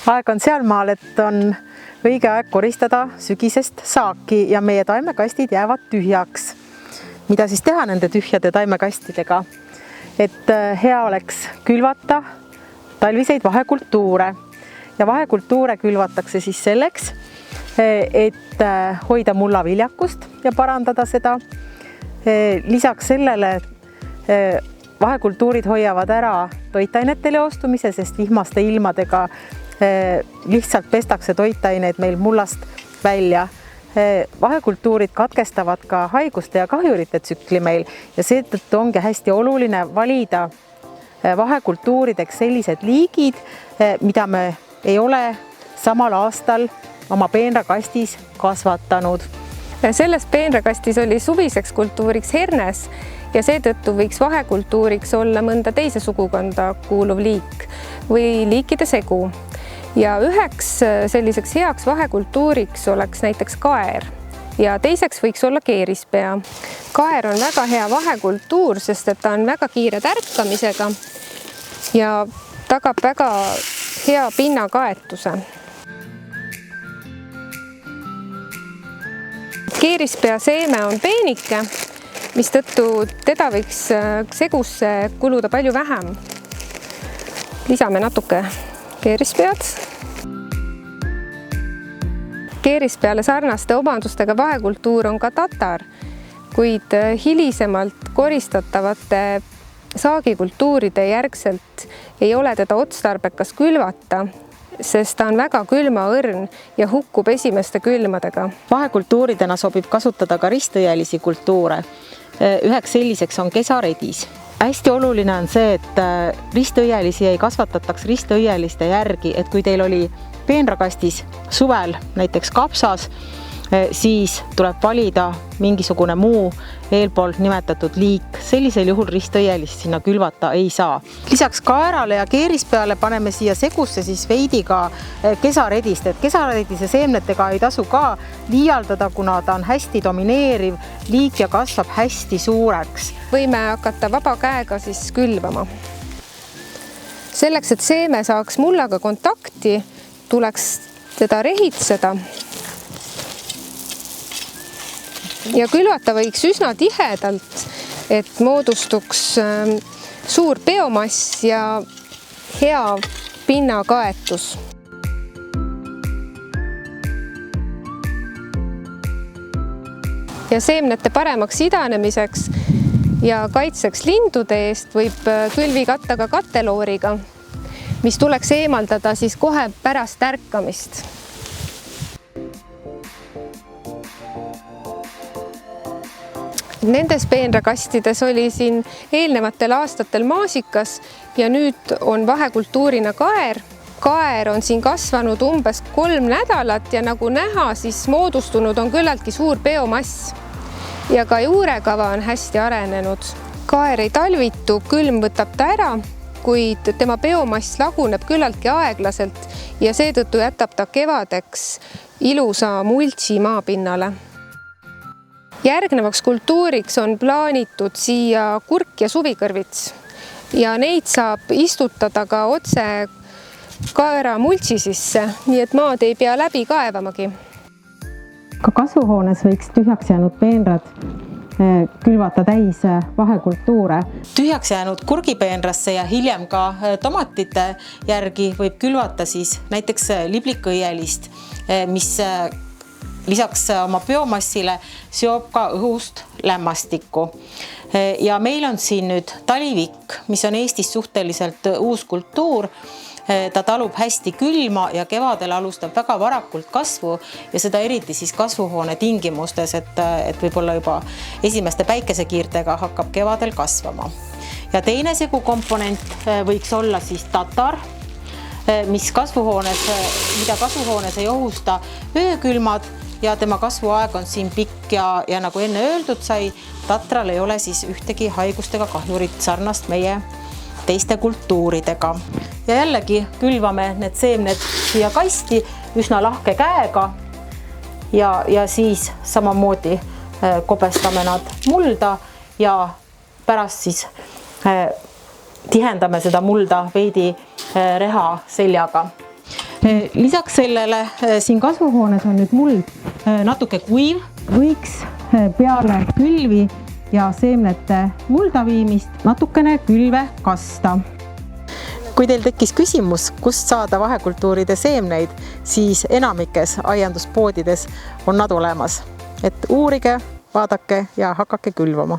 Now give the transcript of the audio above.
Aeg on sealmaal, et on õige aeg koristada sügisest saaki ja meie taimekastid jäävad tühjaks. Mida siis teha nende tühjade taimekastidega? Et hea oleks külvata talviseid vahekultuure. Ja vahekultuure külvatakse siis selleks, et hoida mullaviljakust ja parandada seda. Lisaks sellele vahekultuurid hoiavad ära toitainete leostumise, sest vihmaste ilmadega lihtsalt pestakse toitaineid meil mullast välja. Vahekultuurid katkestavad ka haiguste ja kahjurite tsükli meil ja seetõttu ongi hästi oluline valida vahekultuurideks sellised liigid, mida me ei ole samal aastal oma peenrakastis kasvatanud. Selles peenrakastis oli suviseks kultuuriks hernes ja seetõttu võiks vahekultuuriks olla mõnda teise sugukonda kuuluv liik või liikide segu. Ja üheks selliseks heaks vahekultuuriks oleks näiteks kaer ja teiseks võiks olla keerispea. Kaer on väga hea vahekultuur, sest et ta on väga kiire tärkamisega ja tagab väga hea pinnakaetuse. Keerispea seeme on peenike, mistõttu teda võiks segusse kuluda palju vähem. Lisame natuke keerispead. Keerispeale sarnaste omadustega vahekultuur on ka tatar, kuid hilisemalt koristatavate saagikultuuride järgselt ei ole teda otstarbekas külvata, sest ta on väga külmaõrn ja hukkub esimeste külmadega. Vahekultuuridena sobib kasutada ka ristõielisi kultuure. Üheks selliseks on kesaredis. Hästi oluline on see, et ristõielisi ei kasvatataks ristõieliste järgi, et kui teil oli peenrakastis suvel näiteks kapsas, siis tuleb valida mingisugune muu eelpool nimetatud liik. Sellisel juhul ristõielist sinna külvata ei saa. Lisaks kaerale ja keerispeale paneme siia segusse siis veidi ka kesaredist. Et kesaredise seemnetega ei tasu ka liialdada, kuna ta on hästi domineeriv liik ja kasvab hästi suureks. Võime hakata vaba käega siis külvama. Selleks, et seeme saaks mullaga kontakti, tuleks teda rehitseda. Ja külvata võiks üsna tihedalt, et moodustuks suur biomass ja hea pinnakaetus. Ja seemnete paremaks idanemiseks ja kaitseks lindude eest võib külvi katta ka kattelooriga, mis tuleks eemaldada siis kohe pärast tärkamist. Nendes peenrakastides oli siin eelnevatel aastatel maasikas ja nüüd on vahekultuurina kaer. Kaer on siin kasvanud umbes 3 nädalat ja nagu näha, siis moodustunud on küllaltki suur biomass. Ja ka juurekava on hästi arenenud. Kaer ei talvitu, külm võtab ta ära, kuid tema biomass laguneb küllaltki aeglaselt ja seetõttu jätab ta kevadeks ilusa multsi maapinnale. Järgnevaks kultuuriks on plaanitud siia kurk ja suvikõrvits ja neid saab istutada ka otse kaera multsi sisse, nii et maad ei pea läbi kaevamagi. Ka kasvuhoones võiks tühjaks jäänud peenrad külvata täis vahekultuure. Tühjaks jäänud kurgipeenrasse ja hiljem ka tomatite järgi võib külvata siis näiteks liblikõielist, mis lisaks oma biomassile seob ka õhust lämmastikku. Ja meil on siin nüüd talivik, mis on Eestis suhteliselt uus kultuur. Ta talub hästi külma ja kevadel alustab väga varakult kasvu ja seda eriti siis kasvuhoone tingimustes, et võib-olla juba esimeste päikesekiirtega hakkab kevadel kasvama. Ja teine segukomponent võiks olla siis tatar, mida kasvuhoones ei ohusta öökülmad ja tema kasvuaeg on siin pikk ja nagu enne öeldud sai, tatral ei ole siis ühtegi haigustega kahjurit sarnast meie teiste kultuuridega. Ja jällegi külvame need seemned siia kasti üsna lahke käega ja siis samamoodi kobestame nad mulda ja pärast siis tihendame seda mulda veidi reha seljaga. Lisaks sellele siin kasvuhoones on nüüd muld natuke kuiv, võiks peale külvi ja seemnete mulda viimist natukene külve kasta. Kui teil tekkis küsimus, kust saada vahekultuuride seemneid, siis enamikes aianduspoodides on nad olemas. Et uurige, vaadake ja hakake külvama.